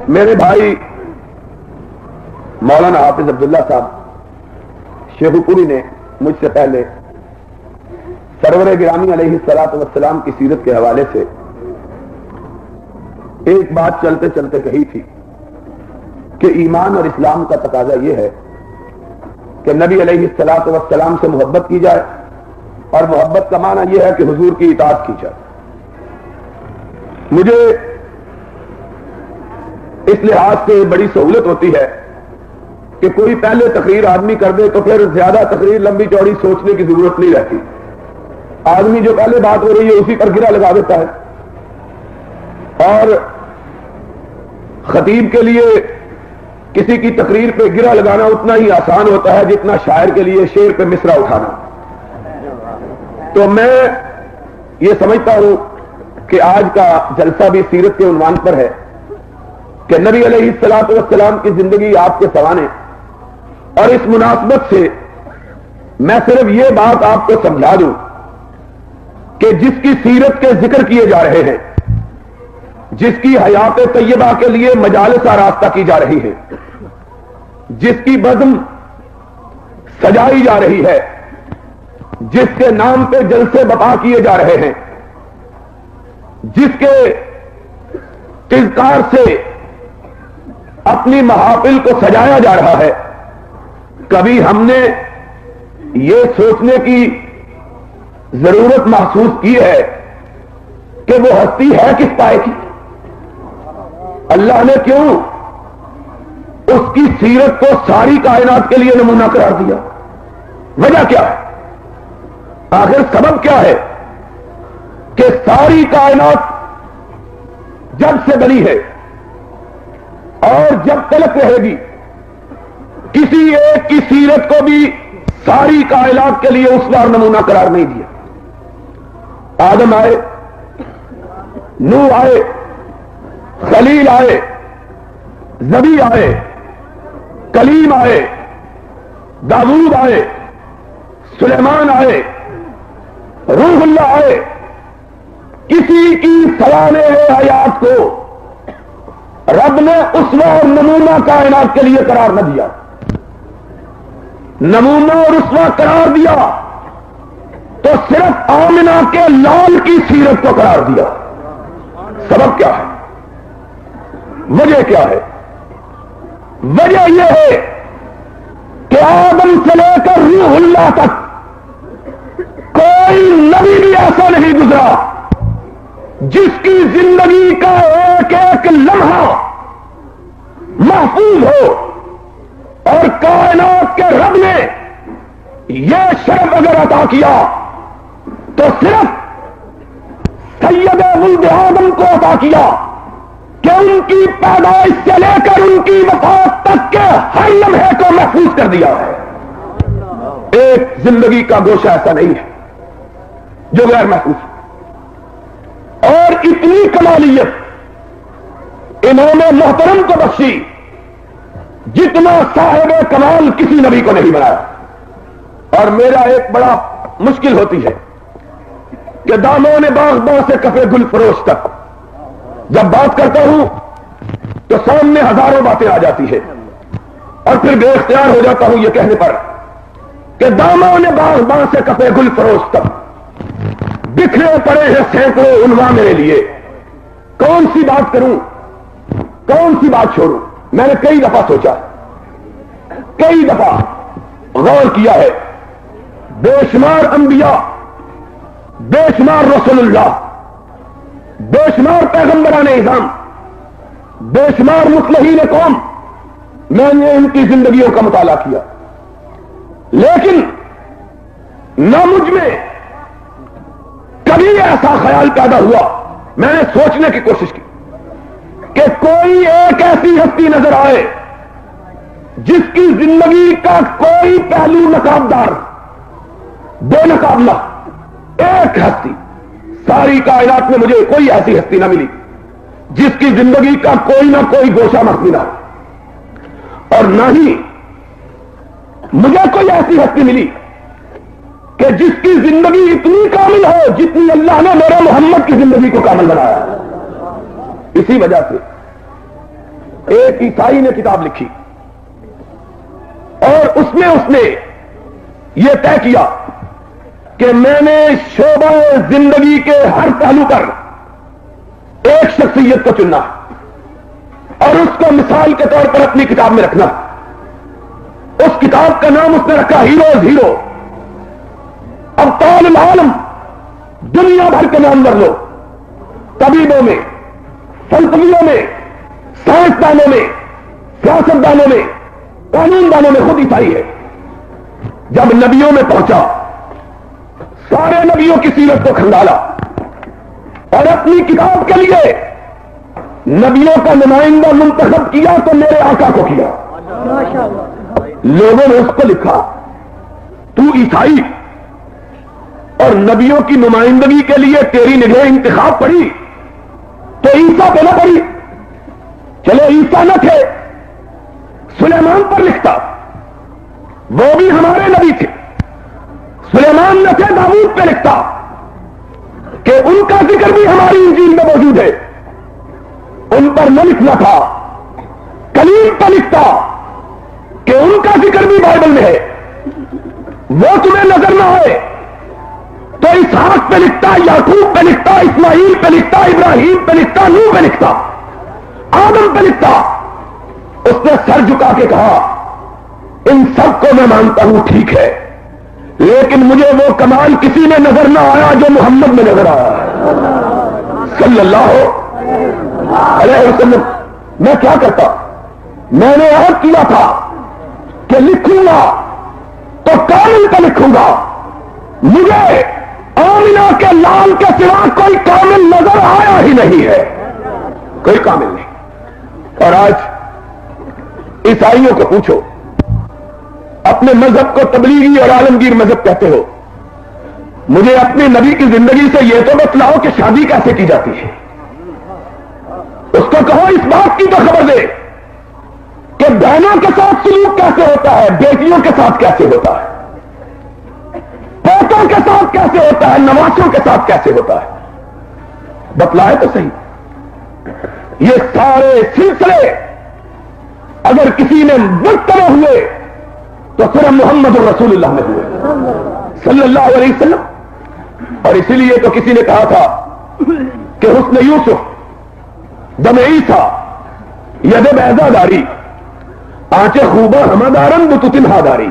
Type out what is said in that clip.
میرے بھائی مولانا حافظ عبداللہ صاحب شیخو پوری نے مجھ سے پہلے سرور گرامی علیہ الصلوۃ والسلام کی سیرت کے حوالے سے ایک بات چلتے چلتے کہی تھی کہ ایمان اور اسلام کا تقاضا یہ ہے کہ نبی علیہ الصلوۃ والسلام سے محبت کی جائے، اور محبت کا معنی یہ ہے کہ حضور کی اطاعت کی جائے۔ مجھے اس لحاظ سے بڑی سہولت ہوتی ہے کہ کوئی پہلے تقریر آدمی کر دے تو پھر زیادہ تقریر لمبی چوڑی سوچنے کی ضرورت نہیں رہتی۔ آدمی جو پہلے بات ہو رہی ہے اسی پر گرہ لگا دیتا ہے، اور خطیب کے لیے کسی کی تقریر پہ گرہ لگانا اتنا ہی آسان ہوتا ہے جتنا شاعر کے لیے شعر پہ مصرع اٹھانا۔ تو میں یہ سمجھتا ہوں کہ آج کا جلسہ بھی سیرت کے عنوان پر ہے کہ نبی علیہ الصلوۃ والسلام کی زندگی آپ کے سوانے، اور اس مناسبت سے میں صرف یہ بات آپ کو سمجھا دوں کہ جس کی سیرت کے ذکر کیے جا رہے ہیں، جس کی حیات طیبہ کے لیے مجالس راستہ کی جا رہی ہے، جس کی بزم سجائی جا رہی ہے، جس کے نام پہ جلسے بپا کیے جا رہے ہیں، جس کے تذکار سے اپنی محافل کو سجایا جا رہا ہے، کبھی ہم نے یہ سوچنے کی ضرورت محسوس کی ہے کہ وہ ہستی ہے کس پائے کی؟ اللہ نے کیوں اس کی سیرت کو ساری کائنات کے لیے نمونہ قرار دیا؟ وجہ کیا ہے؟ آخر سبب کیا ہے کہ ساری کائنات جب سے بنی ہے اور جب تلک رہے گی، کسی ایک کی سیرت کو بھی ساری کائنات کے لیے اس بار نمونہ قرار نہیں دیا؟ آدم آئے، نوح آئے، خلیل آئے، نبی آئے، کلیم آئے، داؤد آئے، سلیمان آئے، روح اللہ آئے، کسی کی سوانح حیات کو رب نے اسوہ اور نمونہ کائنات کے لیے قرار نہ دیا۔ نمونہ اور اسوہ قرار دیا تو صرف آمنہ کے لال کی سیرت کو قرار دیا۔ سبب کیا ہے؟ وجہ کیا ہے؟ وجہ یہ ہے کہ آدم سے لے کر روح اللہ تک کوئی نبی بھی ایسا نہیں گزرا جس کی زندگی کا ایک ایک لمحہ محفوظ ہو، اور کائنات کے رب نے یہ شرف اگر عطا کیا تو صرف سید ولد آدم کو عطا کیا کہ ان کی پیدائش سے لے کر ان کی وفات تک کے ہر لمحے کو محفوظ کر دیا ہے۔ ایک زندگی کا گوشہ ایسا نہیں ہے جو غیر محفوظ ہے۔ اور اتنی کمالیت امام محترم کو بخشی جتنا صاحب کمال کسی نبی کو نہیں بنایا۔ اور میرا ایک بڑا مشکل ہوتی ہے کہ دامان باغ سے کفے گل فروش تک جب بات کرتا ہوں تو سامنے ہزاروں باتیں آ جاتی ہے، اور پھر بے اختیار ہو جاتا ہوں یہ کہنے پر کہ دامان باغ سے کفے گل فروش تک بکھرے پڑے ہیں سینکڑوں عنوان میرے لیے، کون سی بات کروں، کون سی بات چھوڑوں؟ میں نے کئی دفعہ سوچا، کئی دفعہ غور کیا ہے۔ بے شمار انبیاء، بے شمار رسول اللہ، بے شمار پیغمبران اعظام، بے شمار مصلحین قوم، میں نے ان کی زندگیوں کا مطالعہ کیا، لیکن نہ مجھ میں کبھی ایسا خیال پیدا ہوا، میں نے سوچنے کی کوشش کی کہ کوئی ایک ایسی ہستی نظر آئے جس کی زندگی کا کوئی پہلو نقابدار، بے نقاب نہ، ایک ہستی ساری کائنات میں مجھے کوئی ایسی ہستی نہ ملی جس کی زندگی کا کوئی نہ کوئی گوشہ مخفی نہ ہو، اور نہ ہی مجھے کوئی ایسی ہستی ملی کہ جس کی زندگی اتنی کامل ہو جتنی اللہ نے میرے محمد کی زندگی کو کامل بنایا۔ اسی وجہ سے ایک عیسائی نے کتاب لکھی اور اس نے یہ طے کیا کہ میں نے شعبہ زندگی کے ہر پہلو پر ایک شخصیت کو چننا اور اس کو مثال کے طور پر اپنی کتاب میں رکھنا. اس کتاب کا نام اس نے رکھا ہیروز ہیرو. ابطال العالم دنیا بھر کے نام کر لو، طبیبوں میں، فلسفیوں میں، سائنسدانوں میں، سیاستدانوں میں، قانون دانوں میں خود عیسائی ہے. جب نبیوں میں پہنچا سارے نبیوں کی سیرت کو کھنگالا اور اپنی کتاب کے لیے نبیوں کا نمائندہ منتخب کیا تو میرے آقا کو کیا. لوگوں نے اس کو لکھا تو عیسائی اور نبیوں کی نمائندگی کے لیے تیری نگہ انتخاب پڑی تو عیسیٰ پہ نہ پڑی. چلو عیسیٰ نہ تھے، سلیمان پر لکھتا، وہ بھی ہمارے نبی تھے. سلیمان نہ تھے، داؤد پہ لکھتا کہ ان کا ذکر بھی ہماری انجیل میں موجود ہے. ان پر نہ لکھنا تھا، کلیم پہ لکھتا کہ ان کا ذکر بھی بائبل میں ہے. وہ تمہیں نظر نہ آئے تو اسحاق پہ لکھتا، یعقوب پہ لکھتا، اسماعیل پہ لکھتا، ابراہیم پہ لکھتا، نوح پہ لکھتا، آدم پہ لکھتا. اس نے سر جھکا کے کہا ان سب کو میں مانتا ہوں، ٹھیک ہے، لیکن مجھے وہ کمال کسی میں نظر نہ آیا جو محمد میں نظر آیا صلی اللہ علیہ وسلم. میں کیا کرتا؟ میں نے عہد کیا تھا کہ لکھوں گا تو کامل کا لکھوں گا. مجھے آمنہ کے لال کے سوا کوئی کامل نظر آیا ہی نہیں ہے، کوئی کامل نہیں. اور آج عیسائیوں کو پوچھو، اپنے مذہب کو تبلیغی اور عالمگیر مذہب کہتے ہو، مجھے اپنے نبی کی زندگی سے یہ تو بتلاؤ کہ شادی کیسے کی جاتی ہے. اس کو کہو اس بات کی تو خبر دے کہ بہنوں کے ساتھ سلوک کیسے ہوتا ہے، بیٹیوں کے ساتھ کیسے ہوتا ہے، پوتوں کے ساتھ کیسے ہوتا ہے، نواسوں کے ساتھ کیسے ہوتا ہے. بتلائے تو صحیح. یہ سارے سلسلے اگر کسی نے مرتبہ ہوئے تو صرف محمد رسول اللہ میں ہوئے صلی اللہ علیہ وسلم. اور اسی لیے تو کسی نے کہا تھا کہ حسن یوسف دم عیسیٰ ید بیضا داری آنچ خوبہ ہمدارن بتتنہا داری.